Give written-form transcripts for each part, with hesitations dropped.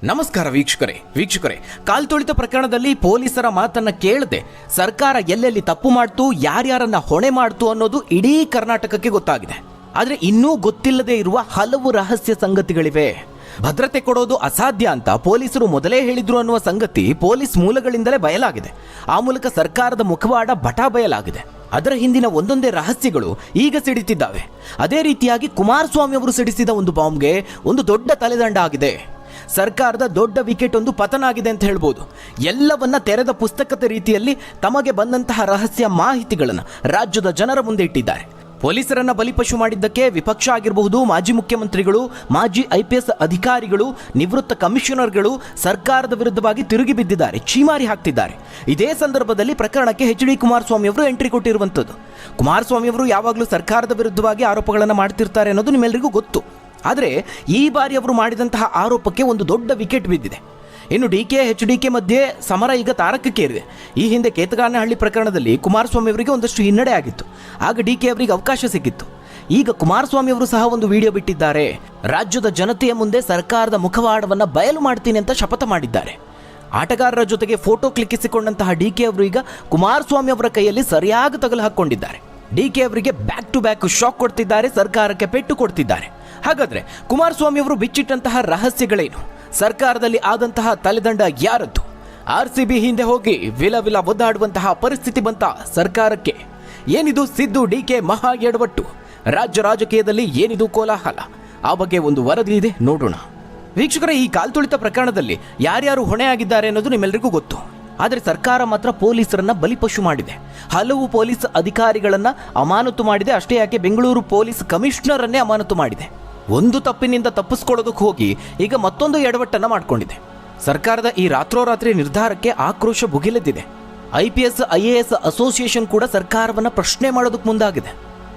ನಮಸ್ಕಾರ ವೀಕ್ಷಕರೇ ಕಾಲ್ತುಳಿತ ಪ್ರಕರಣದಲ್ಲಿ ಪೊಲೀಸರ ಮಾತನ್ನ ಕೇಳದೆ ಸರ್ಕಾರ ಎಲ್ಲೆಲ್ಲಿ ತಪ್ಪು ಮಾಡ್ತು, ಯಾರ್ಯಾರನ್ನ ಹೊಣೆ ಮಾಡ್ತು ಅನ್ನೋದು ಇಡೀ ಕರ್ನಾಟಕಕ್ಕೆ ಗೊತ್ತಾಗಿದೆ. ಆದ್ರೆ ಇನ್ನೂ ಗೊತ್ತಿಲ್ಲದೆ ಇರುವ ಹಲವು ರಹಸ್ಯ ಸಂಗತಿಗಳಿವೆ. ಭದ್ರತೆ ಕೊಡೋದು ಅಸಾಧ್ಯ ಅಂತ ಪೊಲೀಸರು ಮೊದಲೇ ಹೇಳಿದ್ರು ಅನ್ನುವ ಸಂಗತಿ ಪೊಲೀಸ್ ಮೂಲಗಳಿಂದಲೇ ಬಯಲಾಗಿದೆ. ಆ ಮೂಲಕ ಸರ್ಕಾರದ ಮುಖವಾಡ ಬಟಾ ಬಯಲಾಗಿದೆ. ಅದರ ಹಿಂದಿನ ಒಂದೊಂದೇ ರಹಸ್ಯಗಳು ಈಗ ಸಿಡಿತಿದ್ದಾವೆ. ಅದೇ ರೀತಿಯಾಗಿ ಕುಮಾರಸ್ವಾಮಿ ಅವರು ಸಿಡಿಸಿದ ಒಂದು ಬಾಂಬ್ಗೆ ಒಂದು ದೊಡ್ಡ ತಲೆದಂಡ ಆಗಿದೆ. ಸರ್ಕಾರದ ದೊಡ್ಡ ವಿಕೆಟ್ ಒಂದು ಪತನ ಆಗಿದೆ ಅಂತ ಹೇಳ್ಬೋದು. ಎಲ್ಲವನ್ನ ತೆರೆದ ಪುಸ್ತಕದ ರೀತಿಯಲ್ಲಿ ತಮಗೆ ಬಂದಂತಹ ರಹಸ್ಯ ಮಾಹಿತಿಗಳನ್ನು ರಾಜ್ಯದ ಜನರ ಮುಂದೆ ಇಟ್ಟಿದ್ದಾರೆ. ಪೊಲೀಸರನ್ನ ಬಲಿಪಶು ಮಾಡಿದ್ದಕ್ಕೆ ವಿಪಕ್ಷ ಆಗಿರಬಹುದು, ಮಾಜಿ ಮುಖ್ಯಮಂತ್ರಿಗಳು, ಮಾಜಿ IPS ಅಧಿಕಾರಿಗಳು, ನಿವೃತ್ತ ಕಮಿಷನರ್ಗಳು ಸರ್ಕಾರದ ವಿರುದ್ಧವಾಗಿ ತಿರುಗಿ ಬಿದ್ದಿದ್ದಾರೆ, ಚೀಮಾರಿ ಹಾಕ್ತಿದ್ದಾರೆ. ಇದೇ ಸಂದರ್ಭದಲ್ಲಿ ಪ್ರಕರಣಕ್ಕೆ HD ಕುಮಾರಸ್ವಾಮಿ ಅವರು ಎಂಟ್ರಿ ಕೊಟ್ಟಿರುವಂಥದ್ದು. ಕುಮಾರಸ್ವಾಮಿ ಅವರು ಯಾವಾಗಲೂ ಸರ್ಕಾರದ ವಿರುದ್ಧವಾಗಿ ಆರೋಪಗಳನ್ನು ಮಾಡ್ತಿರ್ತಾರೆ ಅನ್ನೋದು ನಿಮ್ಮೆಲ್ಲರಿಗೂ ಗೊತ್ತು. ಆದರೆ ಈ ಬಾರಿ ಅವರು ಮಾಡಿದಂತಹ ಆರೋಪಕ್ಕೆ ಒಂದು ದೊಡ್ಡ ವಿಕೆಟ್ ಬಿದ್ದಿದೆ. ಇನ್ನು DK HDK ಮಧ್ಯೆ ಸಮರ ಈಗ ತಾರಕಕ್ಕೇರಿದೆ. ಈ ಹಿಂದೆ ಕೇತಗಾನಹಳ್ಳಿ ಪ್ರಕರಣದಲ್ಲಿ ಕುಮಾರಸ್ವಾಮಿ ಅವರಿಗೆ ಒಂದಷ್ಟು ಹಿನ್ನಡೆ ಆಗಿತ್ತು. ಆಗ DK ಅವರಿಗೆ ಅವಕಾಶ ಸಿಕ್ಕಿತ್ತು. ಈಗ ಕುಮಾರಸ್ವಾಮಿ ಅವರು ಸಹ ಒಂದು ವಿಡಿಯೋ ಬಿಟ್ಟಿದ್ದಾರೆ. ರಾಜ್ಯದ ಜನತೆಯ ಮುಂದೆ ಸರ್ಕಾರದ ಮುಖವಾಡವನ್ನು ಬಯಲು ಮಾಡ್ತೀನಿ ಅಂತ ಶಪಥ ಮಾಡಿದ್ದಾರೆ. ಆಟಗಾರರ ಜೊತೆಗೆ ಫೋಟೋ ಕ್ಲಿಕ್ಕಿಸಿಕೊಂಡಂತಹ DK ಅವರು ಈಗ ಕುಮಾರಸ್ವಾಮಿ ಅವರ ಕೈಯಲ್ಲಿ ಸರಿಯಾಗಿ ತಗಲು ಹಾಕೊಂಡಿದ್ದಾರೆ. DK ಅವರಿಗೆ ಬ್ಯಾಕ್ ಟು ಬ್ಯಾಕ್ ಶಾಕ್ ಕೊಡ್ತಿದ್ದಾರೆ, ಸರ್ಕಾರಕ್ಕೆ ಪೆಟ್ಟು ಕೊಡ್ತಿದ್ದಾರೆ. ಹಾಗಾದ್ರೆ ಕುಮಾರಸ್ವಾಮಿ ಅವರು ಬಿಚ್ಚಿಟ್ಟಂತಹ ರಹಸ್ಯಗಳೇನು? ಸರ್ಕಾರದಲ್ಲಿ ಆದಂತಹ ತಲೆದಂಡ ಯಾರದ್ದು? RCB ಹಿಂದೆ ಹೋಗಿ ವಿಲ ಒದ್ದಾಡುವಂತಹ ಪರಿಸ್ಥಿತಿ ಬಂತ ಸರ್ಕಾರಕ್ಕೆ. ಏನಿದು ಸಿದ್ದು DK ಮಹಾ ಎಡವಟ್ಟು? ರಾಜ್ಯ ರಾಜಕೀಯದಲ್ಲಿ ಏನಿದು ಕೋಲಾಹಲ? ಆ ಬಗ್ಗೆ ಒಂದು ವರದಿ ಇದೆ, ನೋಡೋಣ. ವೀಕ್ಷಕರೇ, ಈ ಕಾಲ್ತುಳಿತ ಪ್ರಕರಣದಲ್ಲಿ ಯಾರ್ಯಾರು ಹೊಣೆಯಾಗಿದ್ದಾರೆ ಅನ್ನೋದು ನಿಮ್ಮೆಲ್ಲರಿಗೂ ಗೊತ್ತು. ಆದರೆ ಸರ್ಕಾರ ಮಾತ್ರ ಪೊಲೀಸರನ್ನ ಬಲಿಪಶು ಮಾಡಿದೆ. ಹಲವು ಪೊಲೀಸ್ ಅಧಿಕಾರಿಗಳನ್ನ ಅಮಾನತು ಮಾಡಿದೆ. ಅಷ್ಟೇ ಯಾಕೆ, ಬೆಂಗಳೂರು ಪೊಲೀಸ್ ಕಮಿಷನರ್ ಅನ್ನೇ ಅಮಾನತು ಮಾಡಿದೆ. ಒಂದು ತಪ್ಪಿನಿಂದ ತಪ್ಪಿಸ್ಕೊಳ್ಳೋದಕ್ಕೆ ಹೋಗಿ ಈಗ ಮತ್ತೊಂದು ಎಡವಟ್ಟನ್ನು ಮಾಡಿಕೊಂಡಿದೆ. ಸರ್ಕಾರದ ಈ ರಾತ್ರೋರಾತ್ರಿ ನಿರ್ಧಾರಕ್ಕೆ ಆಕ್ರೋಶ ಭುಗಿಲೆದ್ದಿದೆ. IPS IAS ಅಸೋಸಿಯೇಷನ್ ಕೂಡ ಸರ್ಕಾರವನ್ನು ಪ್ರಶ್ನೆ ಮಾಡೋದಕ್ಕೆ ಮುಂದಾಗಿದೆ.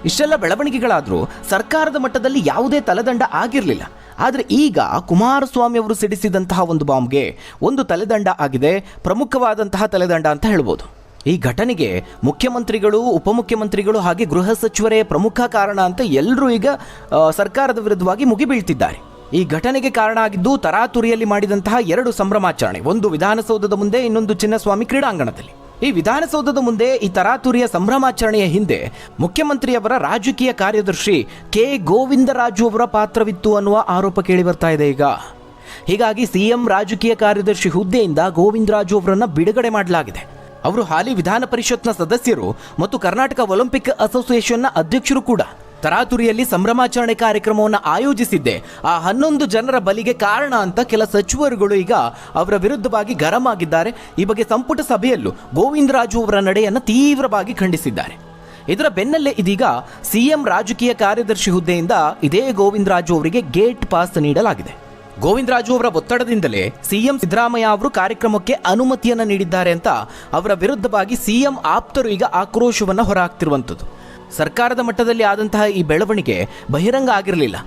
ಇಷ್ಟೆಲ್ಲ ಬೆಳವಣಿಗೆಗಳಾದರೂ ಸರ್ಕಾರದ ಮಟ್ಟದಲ್ಲಿ ಯಾವುದೇ ತಲೆದಂಡ ಆಗಿರಲಿಲ್ಲ. ಆದರೆ ಈಗ ಕುಮಾರಸ್ವಾಮಿ ಅವರು ಸಿಡಿಸಿದಂತಹ ಒಂದು ಬಾಂಬ್ಗೆ ಒಂದು ತಲೆದಂಡ ಆಗಿದೆ. ಪ್ರಮುಖವಾದಂತಹ ತಲೆದಂಡ ಅಂತ ಹೇಳ್ಬೋದು. ಈ ಘಟನೆಗೆ ಮುಖ್ಯಮಂತ್ರಿಗಳು, ಉಪಮುಖ್ಯಮಂತ್ರಿಗಳು ಹಾಗೆ ಗೃಹ ಸಚಿವರೇ ಪ್ರಮುಖ ಕಾರಣ ಅಂತ ಎಲ್ಲರೂ ಈಗ ಸರ್ಕಾರದ ವಿರುದ್ಧವಾಗಿ ಮುಗಿಬೀಳ್ತಿದ್ದಾರೆ. ಈ ಘಟನೆಗೆ ಕಾರಣ ಆಗಿದ್ದು ತರಾತುರಿಯಲ್ಲಿ ಮಾಡಿದಂತಹ 2 ಸಂಭ್ರಮಾಚರಣೆ. ಒಂದು ವಿಧಾನಸೌಧದ ಮುಂದೆ, ಇನ್ನೊಂದು ಚಿನ್ನಸ್ವಾಮಿ ಕ್ರೀಡಾಂಗಣದಲ್ಲಿ. ಈ ವಿಧಾನಸೌಧದ ಮುಂದೆ ಈ ತರಾತುರಿಯ ಸಂಭ್ರಮಾಚರಣೆಯ ಹಿಂದೆ ಮುಖ್ಯಮಂತ್ರಿಯವರ ರಾಜಕೀಯ ಕಾರ್ಯದರ್ಶಿ K ಗೋವಿಂದರಾಜು ಅವರ ಪಾತ್ರವಿತ್ತು ಅನ್ನುವ ಆರೋಪ ಕೇಳಿ ಬರ್ತಾ ಇದೆ ಈಗ. ಹೀಗಾಗಿ CM ರಾಜಕೀಯ ಕಾರ್ಯದರ್ಶಿ ಹುದ್ದೆಯಿಂದ ಗೋವಿಂದರಾಜು ಅವರನ್ನ ಬಿಡುಗಡೆ ಮಾಡಲಾಗಿದೆ. ಅವರು ಹಾಲಿ ವಿಧಾನ ಪರಿಷತ್ನ ಸದಸ್ಯರು ಮತ್ತು ಕರ್ನಾಟಕ ಒಲಿಂಪಿಕ್ ಅಸೋಸಿಯೇಷನ್ನ ಅಧ್ಯಕ್ಷರು ಕೂಡ. ತರಾತುರಿಯಲ್ಲಿ ಸಂಭ್ರಮಾಚರಣೆ ಕಾರ್ಯಕ್ರಮವನ್ನು ಆಯೋಜಿಸಿದ್ದೆ ಆ 11 ಜನರ ಬಲಿಗೆ ಕಾರಣ ಅಂತ ಕೆಲ ಸಚಿವರುಗಳು ಈಗ ಅವರ ವಿರುದ್ಧವಾಗಿ ಗರಂ ಆಗಿದ್ದಾರೆ. ಈ ಬಗ್ಗೆ ಸಂಪುಟ ಸಭೆಯಲ್ಲೂ ಗೋವಿಂದರಾಜು ಅವರ ನಡೆಯನ್ನು ತೀವ್ರವಾಗಿ ಖಂಡಿಸಿದ್ದಾರೆ. ಇದರ ಬೆನ್ನಲ್ಲೇ ಇದೀಗ CM ರಾಜಕೀಯ ಕಾರ್ಯದರ್ಶಿ ಹುದ್ದೆಯಿಂದ ಇದೇ ಗೋವಿಂದರಾಜು ಅವರಿಗೆ ಗೇಟ್ ಪಾಸ್ ನೀಡಲಾಗಿದೆ. ಗೋವಿಂದರಾಜು ಅವರ ಒತ್ತಡದಿಂದಲೇ CM ಸಿದ್ದರಾಮಯ್ಯ ಅವರು ಕಾರ್ಯಕ್ರಮಕ್ಕೆ ಅನುಮತಿಯನ್ನು ನೀಡಿದ್ದಾರೆ ಅಂತ ಅವರ ವಿರುದ್ಧವಾಗಿ CM ಆಪ್ತರು ಈಗ ಆಕ್ರೋಶವನ್ನು ಹೊರಹಾಕ್ತಿರುವಂಥದ್ದು. ಸರ್ಕಾರದ ಮಟ್ಟದಲ್ಲಿ ಆದಂತಹ ಈ ಬೆಳವಣಿಗೆ ಬಹಿರಂಗ ಆಗಿರಲಿಲ್ಲ.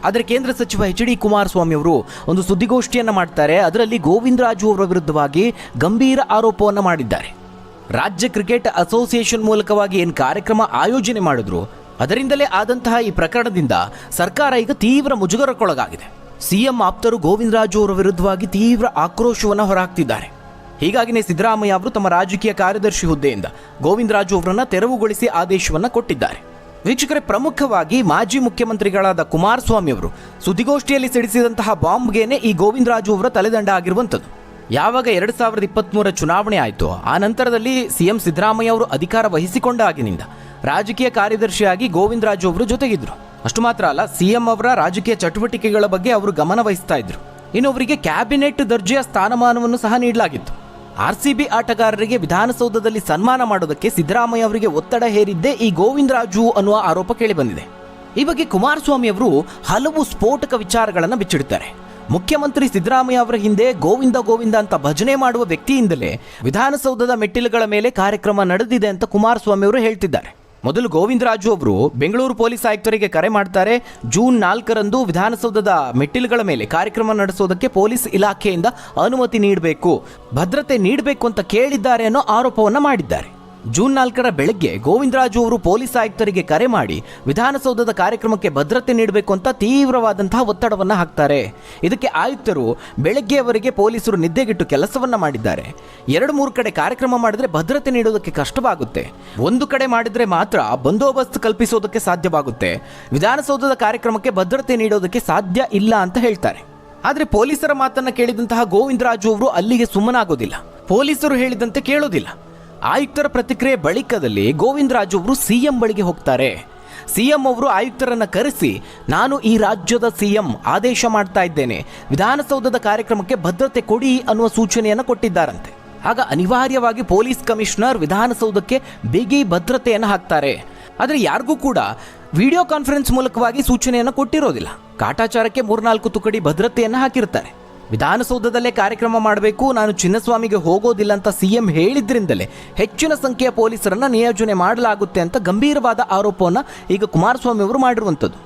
ಆದರೆ ಕೇಂದ್ರ ಸಚಿವ HD ಕುಮಾರಸ್ವಾಮಿ ಅವರು ಒಂದು ಸುದ್ದಿಗೋಷ್ಠಿಯನ್ನು ಮಾಡ್ತಾರೆ. ಅದರಲ್ಲಿ ಗೋವಿಂದರಾಜು ಅವರ ವಿರುದ್ಧವಾಗಿ ಗಂಭೀರ ಆರೋಪವನ್ನು ಮಾಡಿದ್ದಾರೆ. ರಾಜ್ಯ ಕ್ರಿಕೆಟ್ ಅಸೋಸಿಯೇಷನ್ ಮೂಲಕವಾಗಿ ಏನು ಕಾರ್ಯಕ್ರಮ ಆಯೋಜನೆ ಮಾಡಿದ್ರು, ಅದರಿಂದಲೇ ಆದಂತಹ ಈ ಪ್ರಕರಣದಿಂದ ಸರ್ಕಾರ ಈಗ ತೀವ್ರ ಮುಜುಗರಕ್ಕೊಳಗಾಗಿದೆ. CM ಆಪ್ತರು ಗೋವಿಂದರಾಜು ಅವರ ವಿರುದ್ಧವಾಗಿ ತೀವ್ರ ಆಕ್ರೋಶವನ್ನು ಹೊರಹಾಕ್ತಿದ್ದಾರೆ. ಹೀಗಾಗಿನೇ ಸಿದ್ದರಾಮಯ್ಯ ಅವರು ತಮ್ಮ ರಾಜಕೀಯ ಕಾರ್ಯದರ್ಶಿ ಹುದ್ದೆಯಿಂದ ಗೋವಿಂದರಾಜು ಅವರನ್ನು ತೆರವುಗೊಳಿಸಿ ಆದೇಶವನ್ನು ಕೊಟ್ಟಿದ್ದಾರೆ. ವೀಕ್ಷಕರೇ, ಪ್ರಮುಖವಾಗಿ ಮಾಜಿ ಮುಖ್ಯಮಂತ್ರಿಗಳಾದ ಕುಮಾರಸ್ವಾಮಿ ಅವರು ಸುದ್ದಿಗೋಷ್ಠಿಯಲ್ಲಿ ಸಿಡಿಸಿದಂತಹ ಬಾಂಬ್ಗೇನೆ ಈ ಗೋವಿಂದರಾಜು ಅವರ ತಲೆದಂಡ ಆಗಿರುವಂಥದ್ದು. ಯಾವಾಗ 2023 ಚುನಾವಣೆ ಆಯಿತು, ಆ ನಂತರದಲ್ಲಿ CM ಸಿದ್ದರಾಮಯ್ಯ ಅವರು ಅಧಿಕಾರ ವಹಿಸಿಕೊಂಡಾಗಿನಿಂದ ರಾಜಕೀಯ ಕಾರ್ಯದರ್ಶಿಯಾಗಿ ಗೋವಿಂದರಾಜು ಅವರು ಜೊತೆಗಿದ್ರು. ಅಷ್ಟು ಮಾತ್ರ ಅಲ್ಲ, CM ಅವರ ರಾಜಕೀಯ ಚಟುವಟಿಕೆಗಳ ಬಗ್ಗೆ ಅವರು ಗಮನ ವಹಿಸ್ತಾ ಇದ್ರು. ಇನ್ನು ಅವರಿಗೆ ಕ್ಯಾಬಿನೆಟ್ ದರ್ಜೆಯ ಸ್ಥಾನಮಾನವನ್ನು ಸಹ ನೀಡಲಾಗಿತ್ತು. RCB ಆಟಗಾರರಿಗೆ ವಿಧಾನಸೌಧದಲ್ಲಿ ಸನ್ಮಾನ ಮಾಡೋದಕ್ಕೆ ಸಿದ್ದರಾಮಯ್ಯ ಅವರಿಗೆ ಒತ್ತಡ ಹೇರಿದ್ದೇ ಈ ಗೋವಿಂದರಾಜು ಅನ್ನುವ ಆರೋಪ ಕೇಳಿಬಂದಿದೆ. ಈ ಬಗ್ಗೆ ಕುಮಾರಸ್ವಾಮಿ ಅವರು ಹಲವು ಸ್ಫೋಟಕ ವಿಚಾರಗಳನ್ನು ಬಿಚ್ಚಿಡುತ್ತಾರೆ. ಮುಖ್ಯಮಂತ್ರಿ ಸಿದ್ದರಾಮಯ್ಯ ಅವರ ಹಿಂದೆ ಗೋವಿಂದ ಅಂತ ಭಜನೆ ಮಾಡುವ ವ್ಯಕ್ತಿಯಿಂದಲೇ ವಿಧಾನಸೌಧದ ಮೆಟ್ಟಿಲುಗಳ ಮೇಲೆ ಕಾರ್ಯಕ್ರಮ ನಡೆದಿದೆ ಅಂತ ಕುಮಾರಸ್ವಾಮಿ ಅವರು ಹೇಳ್ತಿದ್ದಾರೆ. ಮೊದಲು ಗೋವಿಂದರಾಜು ಅವರು ಬೆಂಗಳೂರು ಪೊಲೀಸ್ ಆಯುಕ್ತರಿಗೆ ಕರೆ ಮಾಡ್ತಾರೆ. ಜೂನ್ 4ರಂದು ವಿಧಾನಸೌಧದ ಮೆಟ್ಟಿಲುಗಳ ಮೇಲೆ ಕಾರ್ಯಕ್ರಮ ನಡೆಸೋದಕ್ಕೆ ಪೊಲೀಸ್ ಇಲಾಖೆಯಿಂದ ಅನುಮತಿ ನೀಡಬೇಕು, ಭದ್ರತೆ ನೀಡಬೇಕು ಅಂತ ಕೇಳಿದ್ದಾರೆ ಅನ್ನೋ ಆರೋಪವನ್ನು ಮಾಡಿದ್ದಾರೆ. ಜೂನ್ 4ರ ಬೆಳಗ್ಗೆ ಗೋವಿಂದರಾಜು ಅವರು ಪೊಲೀಸ್ ಆಯುಕ್ತರಿಗೆ ಕರೆ ಮಾಡಿ ವಿಧಾನಸೌಧದ ಕಾರ್ಯಕ್ರಮಕ್ಕೆ ಭದ್ರತೆ ನೀಡಬೇಕು ಅಂತ ತೀವ್ರವಾದಂತಹ ಒತ್ತಡವನ್ನು ಹಾಕ್ತಾರೆ. ಇದಕ್ಕೆ ಆಯುಕ್ತರು ಬೆಳಗ್ಗೆಯವರೆಗೆ ಪೊಲೀಸರು ನಿದ್ದೆಗಿಟ್ಟು ಕೆಲಸವನ್ನ ಮಾಡಿದ್ದಾರೆ. 2-3 ಕಡೆ ಕಾರ್ಯಕ್ರಮ ಮಾಡಿದ್ರೆ ಭದ್ರತೆ ನೀಡೋದಕ್ಕೆ ಕಷ್ಟವಾಗುತ್ತೆ. ಒಂದು ಕಡೆ ಮಾಡಿದ್ರೆ ಮಾತ್ರ ಬಂದೋಬಸ್ತ್ ಕಲ್ಪಿಸೋದಕ್ಕೆ ಸಾಧ್ಯವಾಗುತ್ತೆ. ವಿಧಾನಸೌಧದ ಕಾರ್ಯಕ್ರಮಕ್ಕೆ ಭದ್ರತೆ ನೀಡೋದಕ್ಕೆ ಸಾಧ್ಯ ಇಲ್ಲ ಅಂತ ಹೇಳ್ತಾರೆ. ಆದರೆ ಪೊಲೀಸರ ಮಾತನ್ನ ಕೇಳಿದಂತಹ ಗೋವಿಂದರಾಜು ಅವರು ಅಲ್ಲಿಗೆ ಸುಮ್ಮನಾಗೋದಿಲ್ಲ. ಪೊಲೀಸರು ಹೇಳಿದಂತೆ ಕೇಳೋದಿಲ್ಲ. ಆಯುಕ್ತರ ಪ್ರತಿಕ್ರಿಯೆ ಬಳಿಕದಲ್ಲಿ ಗೋವಿಂದರಾಜು ಅವರು ಸಿಎಂ ಬಳಿಗೆ ಹೋಗ್ತಾರೆ. ಸಿಎಂ ಅವರು ಆಯುಕ್ತರನ್ನ ಕರೆಸಿ, ನಾನು ಈ ರಾಜ್ಯದ ಸಿಎಂ ಆದೇಶ ಮಾಡ್ತಾ ಇದ್ದೇನೆ, ವಿಧಾನಸೌಧದ ಕಾರ್ಯಕ್ರಮಕ್ಕೆ ಭದ್ರತೆ ಕೊಡಿ ಅನ್ನುವ ಸೂಚನೆಯನ್ನು ಕೊಟ್ಟಿದ್ದಾರಂತೆ. ಆಗ ಅನಿವಾರ್ಯವಾಗಿ ಪೊಲೀಸ್ ಕಮಿಷನರ್ ವಿಧಾನಸೌಧಕ್ಕೆ ಬಿಗಿ ಭದ್ರತೆಯನ್ನು ಹಾಕ್ತಾರೆ. ಆದರೆ ಯಾರಿಗೂ ಕೂಡ ವಿಡಿಯೋ ಕಾನ್ಫರೆನ್ಸ್ ಮೂಲಕವಾಗಿ ಸೂಚನೆಯನ್ನು ಕೊಟ್ಟಿರೋದಿಲ್ಲ. ಕಾಟಾಚಾರಕ್ಕೆ 3-4 ತುಕಡಿ ಭದ್ರತೆಯನ್ನು ಹಾಕಿರ್ತಾರೆ. ವಿಧಾನಸೌಧದಲ್ಲೇ ಕಾರ್ಯಕ್ರಮ ಮಾಡಬೇಕು, ನಾನು ಚಿನ್ನಸ್ವಾಮಿಗೆ ಹೋಗೋದಿಲ್ಲ ಅಂತ ಸಿಎಂ ಹೇಳಿದ್ರಿಂದಲೇ ಹೆಚ್ಚಿನ ಸಂಖ್ಯೆಯ ಪೊಲೀಸರನ್ನ ನಿಯೋಜನೆ ಮಾಡಲಾಗುತ್ತೆ ಅಂತ ಗಂಭೀರವಾದ ಆರೋಪವನ್ನು ಈಗ ಕುಮಾರಸ್ವಾಮಿ ಅವರು ಮಾಡಿರುವಂಥದ್ದು.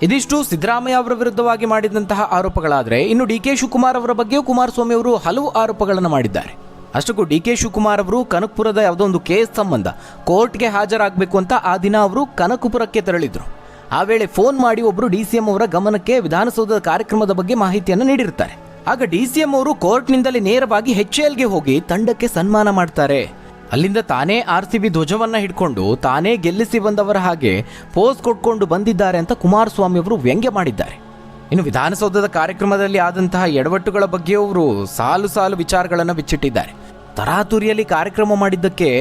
ಇದಿಷ್ಟು ಸಿದ್ದರಾಮಯ್ಯ ಅವರ ವಿರುದ್ಧವಾಗಿ ಮಾಡಿದಂತಹ ಆರೋಪಗಳಾದರೆ, ಇನ್ನು ಡಿ ಕೆ ಶಿವಕುಮಾರ್ ಅವರ ಬಗ್ಗೆಯೂ ಕುಮಾರಸ್ವಾಮಿ ಅವರು ಹಲವು ಆರೋಪಗಳನ್ನು ಮಾಡಿದ್ದಾರೆ. ಅಷ್ಟಕ್ಕೂ ಡಿ ಕೆ ಶಿವಕುಮಾರ್ ಅವರು ಕನಕಪುರದ ಯಾವುದೋ ಒಂದು ಕೇಸ್ ಸಂಬಂಧ ಕೋರ್ಟ್ಗೆ ಹಾಜರಾಗಬೇಕು ಅಂತ ಆ ದಿನ ಅವರು ಕನಕಪುರಕ್ಕೆ ತೆರಳಿದ್ರು. ಆ ವೇಳೆ ಫೋನ್ ಮಾಡಿ ಒಬ್ಬರು DCM ಅವರ ಗಮನಕ್ಕೆ ವಿಧಾನಸೌಧದ ಕಾರ್ಯಕ್ರಮದ ಬಗ್ಗೆ ಮಾಹಿತಿಯನ್ನು ನೀಡಿರ್ತಾರೆ. ಆಗ DCM ಅವರು ಕೋರ್ಟ್ನಿಂದಲೇ ನೇರವಾಗಿ HALಗೆ ಹೋಗಿ ತಂಡಕ್ಕೆ ಸನ್ಮಾನ ಮಾಡ್ತಾರೆ. ಅಲ್ಲಿಂದ ತಾನೇ RCB ಧ್ವಜವನ್ನ ಹಿಡ್ಕೊಂಡು ತಾನೇ ಗೆಲ್ಲಿಸಿ ಬಂದವರ ಹಾಗೆ ಪೋಸ್ ಕೊಟ್ಕೊಂಡು ಬಂದಿದ್ದಾರೆ ಅಂತ ಕುಮಾರಸ್ವಾಮಿ ಅವರು ವ್ಯಂಗ್ಯ ಮಾಡಿದ್ದಾರೆ. ಇನ್ನು ವಿಧಾನಸೌಧದ ಕಾರ್ಯಕ್ರಮದಲ್ಲಿ ಆದಂತಹ ಎಡವಟ್ಟುಗಳ ಬಗ್ಗೆ ಅವರು ಸಾಲು ಸಾಲು ವಿಚಾರಗಳನ್ನು ಬಿಚ್ಚಿಟ್ಟಿದ್ದಾರೆ. ತರಾತುರಿಯಲ್ಲಿ ಕಾರ್ಯಕ್ರಮ ಮಾಡಿದ್ದಕ್ಕೆ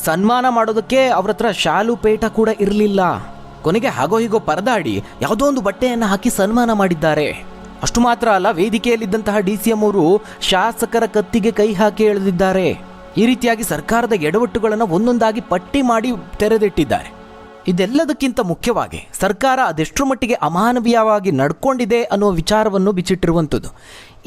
ಸನ್ಮಾನ ಮಾಡೋದಕ್ಕೆ ಅವ್ರ ಹತ್ರ ಶಾಲು ಪೇಟ ಕೂಡ ಇರಲಿಲ್ಲ. ಕೊನೆಗೆ ಹಾಗೋ ಹೀಗೋ ಪರದಾಡಿ ಯಾವುದೋ ಒಂದು ಬಟ್ಟೆಯನ್ನು ಹಾಕಿ ಸನ್ಮಾನ ಮಾಡಿದ್ದಾರೆ. ಅಷ್ಟು ಮಾತ್ರ ಅಲ್ಲ, ವೇದಿಕೆಯಲ್ಲಿದ್ದಂತಹ DCM ಅವರು ಶಾಸಕರ ಕತ್ತಿಗೆ ಕೈ ಹಾಕಿ ಎಳೆದಿದ್ದಾರೆ. ಈ ರೀತಿಯಾಗಿ ಸರ್ಕಾರದ ಎಡವಟ್ಟುಗಳನ್ನು ಒಂದೊಂದಾಗಿ ಪಟ್ಟಿ ಮಾಡಿ ತೆರೆದಿಟ್ಟಿದ್ದಾರೆ. ಇದೆಲ್ಲದಕ್ಕಿಂತ ಮುಖ್ಯವಾಗಿ ಸರ್ಕಾರ ಅದೆಷ್ಟರ ಮಟ್ಟಿಗೆ ಅಮಾನವೀಯವಾಗಿ ನಡ್ಕೊಂಡಿದೆ ಅನ್ನುವ ವಿಚಾರವನ್ನು ಬಿಚ್ಚಿಟ್ಟಿರುವಂಥದ್ದು.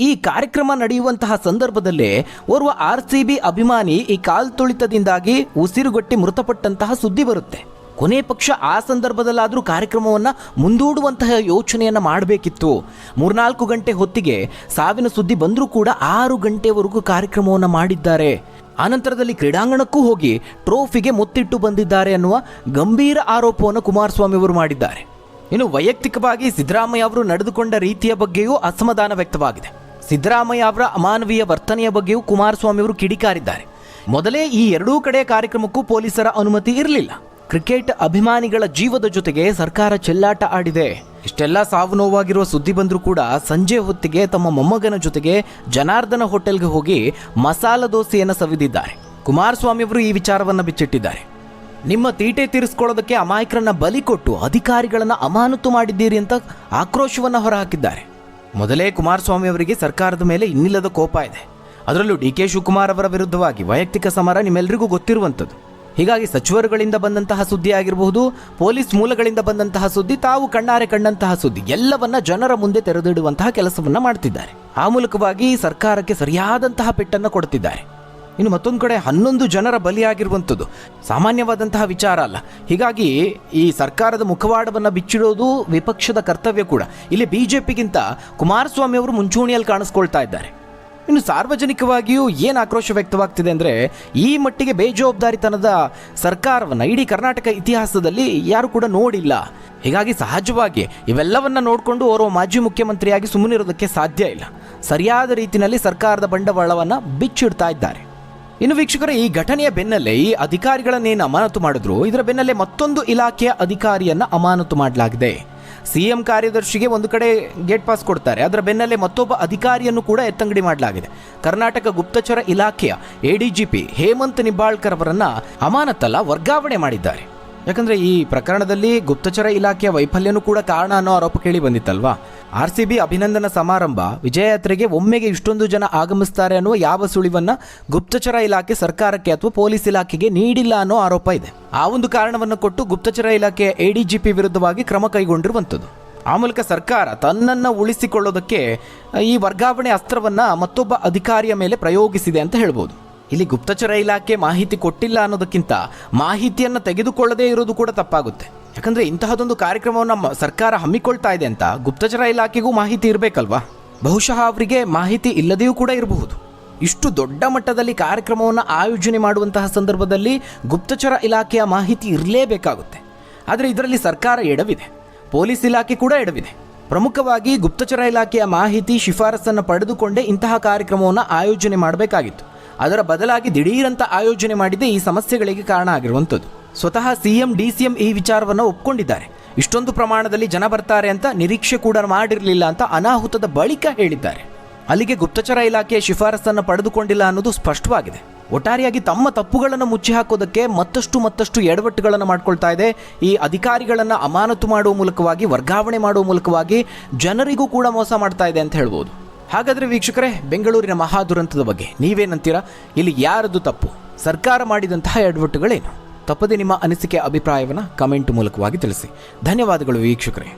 ಈ ಕಾರ್ಯಕ್ರಮ ನಡೆಯುವಂತಹ ಸಂದರ್ಭದಲ್ಲೇ ಓರ್ವ RCB ಅಭಿಮಾನಿ ಈ ಕಾಲ್ತುಳಿತದಿಂದಾಗಿ ಉಸಿರುಗಟ್ಟಿ ಮೃತಪಟ್ಟಂತಹ ಸುದ್ದಿ ಬರುತ್ತೆ. ಕೊನೆ ಪಕ್ಷ ಆ ಸಂದರ್ಭದಲ್ಲಾದರೂ ಕಾರ್ಯಕ್ರಮವನ್ನು ಮುಂದೂಡುವಂತಹ ಯೋಚನೆಯನ್ನು ಮಾಡಬೇಕಿತ್ತು. 3-4 ಗಂಟೆ ಹೊತ್ತಿಗೆ ಸಾವಿನ ಸುದ್ದಿ ಬಂದರೂ ಕೂಡ 6 ಗಂಟೆವರೆಗೂ ಕಾರ್ಯಕ್ರಮವನ್ನು ಮಾಡಿದ್ದಾರೆ. ಆನಂತರದಲ್ಲಿ ಕ್ರೀಡಾಂಗಣಕ್ಕೂ ಹೋಗಿ ಟ್ರೋಫಿಗೆ ಮುತ್ತಿಟ್ಟು ಬಂದಿದ್ದಾರೆ ಅನ್ನುವ ಗಂಭೀರ ಆರೋಪವನ್ನು ಕುಮಾರಸ್ವಾಮಿ ಅವರು ಮಾಡಿದ್ದಾರೆ. ಇನ್ನು ವೈಯಕ್ತಿಕವಾಗಿ ಸಿದ್ದರಾಮಯ್ಯ ಅವರು ನಡೆದುಕೊಂಡ ರೀತಿಯ ಬಗ್ಗೆಯೂ ಅಸಮಾಧಾನ ವ್ಯಕ್ತವಾಗಿದೆ. ಸಿದ್ದರಾಮಯ್ಯ ಅವರ ಅಮಾನವೀಯ ವರ್ತನೆಯ ಬಗ್ಗೆಯೂ ಕುಮಾರಸ್ವಾಮಿ ಅವರು ಕಿಡಿಕಾರಿದ್ದಾರೆ. ಮೊದಲೇ ಈ ಎರಡೂ ಕಡೆ ಕಾರ್ಯಕ್ರಮಕ್ಕೂ ಪೊಲೀಸರ ಅನುಮತಿ ಇರಲಿಲ್ಲ. ಕ್ರಿಕೆಟ್ ಅಭಿಮಾನಿಗಳ ಜೀವದ ಜೊತೆಗೆ ಸರ್ಕಾರ ಚೆಲ್ಲಾಟ ಆಡಿದೆ. ಇಷ್ಟೆಲ್ಲ ಸಾವು ನೋವಾಗಿರುವ ಸುದ್ದಿ ಬಂದರೂ ಕೂಡ ಸಂಜೆ ಹೊತ್ತಿಗೆ ತಮ್ಮ ಮೊಮ್ಮಗನ ಜೊತೆಗೆ ಜನಾರ್ದನ ಹೋಟೆಲ್ಗೆ ಹೋಗಿ ಮಸಾಲ ದೋಸೆಯನ್ನು ಸವಿದಿದ್ದಾರೆ. ಕುಮಾರಸ್ವಾಮಿ ಅವರು ಈ ವಿಚಾರವನ್ನು ಬಿಚ್ಚಿಟ್ಟಿದ್ದಾರೆ. ನಿಮ್ಮ ತೀಟೆ ತೀರಿಸ್ಕೊಳ್ಳೋದಕ್ಕೆ ಅಮಾಯಕರನ್ನ ಬಲಿ ಕೊಟ್ಟು ಅಧಿಕಾರಿಗಳನ್ನು ಅಮಾನತು ಮಾಡಿದ್ದೀರಿ ಅಂತ ಆಕ್ರೋಶವನ್ನು ಹೊರಹಾಕಿದ್ದಾರೆ. ಮೊದಲೇ ಕುಮಾರಸ್ವಾಮಿ ಅವರಿಗೆ ಸರ್ಕಾರದ ಮೇಲೆ ಇನ್ನಿಲ್ಲದ ಕೋಪ ಇದೆ. ಅದರಲ್ಲೂ ಡಿ ಕೆ ಶಿವಕುಮಾರ್ ಅವರ ವಿರುದ್ಧವಾಗಿ ವೈಯಕ್ತಿಕ ಸಮರ ನಿಮ್ಮೆಲ್ಲರಿಗೂ ಗೊತ್ತಿರುವಂಥದ್ದು. ಹೀಗಾಗಿ ಸಚಿವರುಗಳಿಂದ ಬಂದಂತಹ ಸುದ್ದಿ ಆಗಿರಬಹುದು, ಪೊಲೀಸ್ ಮೂಲಗಳಿಂದ ಬಂದಂತಹ ಸುದ್ದಿ, ತಾವು ಕಣ್ಣಾರೆ ಕಂಡಂತಹ ಸುದ್ದಿ ಎಲ್ಲವನ್ನ ಜನರ ಮುಂದೆ ತೆರೆದಿಡುವಂತಹ ಕೆಲಸವನ್ನ ಮಾಡ್ತಿದ್ದಾರೆ. ಆ ಮೂಲಕವಾಗಿ ಸರ್ಕಾರಕ್ಕೆ ಸರಿಯಾದಂತಹ ಪೆಟ್ಟನ್ನು ಕೊಡ್ತಿದ್ದಾರೆ. ಇನ್ನು ಮತ್ತೊಂದು ಕಡೆ 11 ಜನರ ಬಲಿಯಾಗಿರುವಂಥದ್ದು ಸಾಮಾನ್ಯವಾದಂತಹ ವಿಚಾರ ಅಲ್ಲ. ಹೀಗಾಗಿ ಈ ಸರ್ಕಾರದ ಮುಖವಾಡವನ್ನು ಬಿಚ್ಚಿಡೋದು ವಿಪಕ್ಷದ ಕರ್ತವ್ಯ ಕೂಡ. ಇಲ್ಲಿ BJPಗಿಂತ ಕುಮಾರಸ್ವಾಮಿ ಅವರು ಮುಂಚೂಣಿಯಲ್ಲಿ ಕಾಣಿಸ್ಕೊಳ್ತಾ ಇದ್ದಾರೆ. ಇನ್ನು ಸಾರ್ವಜನಿಕವಾಗಿಯೂ ಏನು ಆಕ್ರೋಶ ವ್ಯಕ್ತವಾಗ್ತಿದೆ ಅಂದರೆ, ಈ ಮಟ್ಟಿಗೆ ಬೇಜವಾಬ್ದಾರಿತನದ ಸರ್ಕಾರವನ್ನು ಇಡೀ ಕರ್ನಾಟಕ ಇತಿಹಾಸದಲ್ಲಿ ಯಾರು ಕೂಡ ನೋಡಿಲ್ಲ. ಹೀಗಾಗಿ ಸಹಜವಾಗಿ ಇವೆಲ್ಲವನ್ನ ನೋಡಿಕೊಂಡು ಓರ್ವ ಮಾಜಿ ಮುಖ್ಯಮಂತ್ರಿಯಾಗಿ ಸುಮ್ಮನಿರೋದಕ್ಕೆ ಸಾಧ್ಯ ಇಲ್ಲ. ಸರಿಯಾದ ರೀತಿಯಲ್ಲಿ ಸರ್ಕಾರದ ಬಂಡವಾಳವನ್ನು ಬಿಚ್ಚಿಡ್ತಾ ಇದ್ದಾರೆ. ಇನ್ನು ವೀಕ್ಷಕರೇ, ಈ ಘಟನೆಯ ಬೆನ್ನಲ್ಲೇ ಈ ಅಧಿಕಾರಿಗಳನ್ನೇನು ಅಮಾನತು ಮಾಡಿದ್ರು, ಇದರ ಬೆನ್ನಲ್ಲೇ ಮತ್ತೊಂದು ಇಲಾಖೆಯ ಅಧಿಕಾರಿಯನ್ನು ಅಮಾನತು ಮಾಡಲಾಗಿದೆ. CM ಕಾರ್ಯದರ್ಶಿಗೆ ಒಂದು ಕಡೆ ಗೇಟ್ ಪಾಸ್ ಕೊಡ್ತಾರೆ, ಅದರ ಬೆನ್ನಲ್ಲೇ ಮತ್ತೊಬ್ಬ ಅಧಿಕಾರಿಯನ್ನು ಕೂಡ ಎತ್ತಂಗಡಿ ಮಾಡಲಾಗಿದೆ. ಕರ್ನಾಟಕ ಗುಪ್ತಚರ ಇಲಾಖೆಯ ADGP ಹೇಮಂತ್ ನಿಂಬಾಳ್ಕರ್ ಅವರನ್ನ ಅಮಾನತಲ್ಲ ವರ್ಗಾವಣೆ ಮಾಡಿದ್ದಾರೆ. ಯಾಕಂದ್ರೆ ಈ ಪ್ರಕರಣದಲ್ಲಿ ಗುಪ್ತಚರ ಇಲಾಖೆಯ ವೈಫಲ್ಯನೂ ಕೂಡ ಕಾರಣ ಅನ್ನೋ ಆರೋಪ ಕೇಳಿ ಬಂದಿತ್ತಲ್ವಾ. RCB ಅಭಿನಂದನಾ ಸಮಾರಂಭ ವಿಜಯಯಾತ್ರೆಗೆ ಒಮ್ಮೆಗೆ ಇಷ್ಟೊಂದು ಜನ ಆಗಮಿಸ್ತಾರೆ ಅನ್ನುವ ಯಾವ ಸುಳಿವನ್ನ ಗುಪ್ತಚರ ಇಲಾಖೆ ಸರ್ಕಾರಕ್ಕೆ ಅಥವಾ ಪೊಲೀಸ್ ಇಲಾಖೆಗೆ ನೀಡಿಲ್ಲ ಅನ್ನೋ ಆರೋಪ ಇದೆ. ಆ ಒಂದು ಕಾರಣವನ್ನು ಕೊಟ್ಟು ಗುಪ್ತಚರ ಇಲಾಖೆಯ ADGP ವಿರುದ್ಧವಾಗಿ ಕ್ರಮ ಕೈಗೊಂಡಿರುವಂಥದ್ದು. ಆ ಮೂಲಕ ಸರ್ಕಾರ ತನ್ನನ್ನು ಉಳಿಸಿಕೊಳ್ಳೋದಕ್ಕೆ ಈ ವರ್ಗಾವಣೆ ಅಸ್ತ್ರವನ್ನ ಮತ್ತೊಬ್ಬ ಅಧಿಕಾರಿಯ ಮೇಲೆ ಪ್ರಯೋಗಿಸಿದೆ ಅಂತ ಹೇಳ್ಬೋದು. ಇಲ್ಲಿ ಗುಪ್ತಚರ ಇಲಾಖೆ ಮಾಹಿತಿ ಕೊಟ್ಟಿಲ್ಲ ಅನ್ನೋದಕ್ಕಿಂತ ಮಾಹಿತಿಯನ್ನು ತೆಗೆದುಕೊಳ್ಳದೇ ಇರೋದು ಕೂಡ ತಪ್ಪಾಗುತ್ತೆ. ಯಾಕಂದರೆ ಇಂತಹದೊಂದು ಕಾರ್ಯಕ್ರಮವನ್ನು ಸರ್ಕಾರ ಹಮ್ಮಿಕೊಳ್ತಾ ಇದೆ ಅಂತ ಗುಪ್ತಚರ ಇಲಾಖೆಗೂ ಮಾಹಿತಿ ಇರಬೇಕಲ್ವಾ. ಬಹುಶಃ ಅವರಿಗೆ ಮಾಹಿತಿ ಇಲ್ಲದೆಯೂ ಕೂಡ ಇರಬಹುದು. ಇಷ್ಟು ದೊಡ್ಡ ಮಟ್ಟದಲ್ಲಿ ಕಾರ್ಯಕ್ರಮವನ್ನು ಆಯೋಜನೆ ಮಾಡುವಂತಹ ಸಂದರ್ಭದಲ್ಲಿ ಗುಪ್ತಚರ ಇಲಾಖೆಯ ಮಾಹಿತಿ ಇರಲೇಬೇಕಾಗುತ್ತೆ. ಆದರೆ ಇದರಲ್ಲಿ ಸರ್ಕಾರ ಎಡವಿದೆ, ಪೊಲೀಸ್ ಇಲಾಖೆ ಕೂಡ ಎಡವಿದೆ. ಪ್ರಮುಖವಾಗಿ ಗುಪ್ತಚರ ಇಲಾಖೆಯ ಮಾಹಿತಿ ಶಿಫಾರಸನ್ನು ಪಡೆದುಕೊಂಡೇ ಇಂತಹ ಕಾರ್ಯಕ್ರಮವನ್ನು ಆಯೋಜನೆ ಮಾಡಬೇಕಾಗಿತ್ತು. ಅದರ ಬದಲಾಗಿ ದಿಢೀರಂತ ಆಯೋಜನೆ ಮಾಡಿದ್ದೇ ಈ ಸಮಸ್ಯೆಗಳಿಗೆ ಕಾರಣ ಆಗಿರುವಂಥದ್ದು. ಸ್ವತಃ ಸಿಎಂ DCM ಈ ವಿಚಾರವನ್ನು ಒಪ್ಕೊಂಡಿದ್ದಾರೆ. ಇಷ್ಟೊಂದು ಪ್ರಮಾಣದಲ್ಲಿ ಜನ ಬರ್ತಾರೆ ಅಂತ ನಿರೀಕ್ಷೆ ಕೂಡ ಮಾಡಿರಲಿಲ್ಲ ಅಂತ ಅನಾಹುತದ ಬಳಿಕ ಹೇಳಿದ್ದಾರೆ. ಅಲ್ಲಿಗೆ ಗುಪ್ತಚರ ಇಲಾಖೆಯ ಶಿಫಾರಸನ್ನು ಪಡೆದುಕೊಂಡಿಲ್ಲ ಅನ್ನೋದು ಸ್ಪಷ್ಟವಾಗಿದೆ. ಒಟ್ಟಾರೆಯಾಗಿ ತಮ್ಮ ತಪ್ಪುಗಳನ್ನು ಮುಚ್ಚಿ ಹಾಕೋದಕ್ಕೆ ಮತ್ತಷ್ಟು ಎಡವಟ್ಟುಗಳನ್ನು ಮಾಡ್ಕೊಳ್ತಾ ಇದೆ. ಈ ಅಧಿಕಾರಿಗಳನ್ನು ಅಮಾನತು ಮಾಡುವ ಮೂಲಕವಾಗಿ, ವರ್ಗಾವಣೆ ಮಾಡುವ ಮೂಲಕವಾಗಿ ಜನರಿಗೂ ಕೂಡ ಮೋಸ ಮಾಡ್ತಾ ಇದೆ ಅಂತ ಹೇಳ್ಬೋದು. ಹಾಗಾದರೆ ವೀಕ್ಷಕರೇ, ಬೆಂಗಳೂರಿನ ಮಹಾದುರಂತದ ಬಗ್ಗೆ ನೀವೇನಂತೀರಾ? ಇಲ್ಲಿ ಯಾರದು ತಪ್ಪು? ಸರ್ಕಾರ ಮಾಡಿದಂತಹ ಎಡವಟ್ಟುಗಳೇನು? ತಪ್ಪದೆ ನಿಮ್ಮ ಅನಿಸಿಕೆ, ಅಭಿಪ್ರಾಯವನ್ನು ಕಮೆಂಟ್ ಮೂಲಕವಾಗಿ ತಿಳಿಸಿ. ಧನ್ಯವಾದಗಳು ವೀಕ್ಷಕರೇ.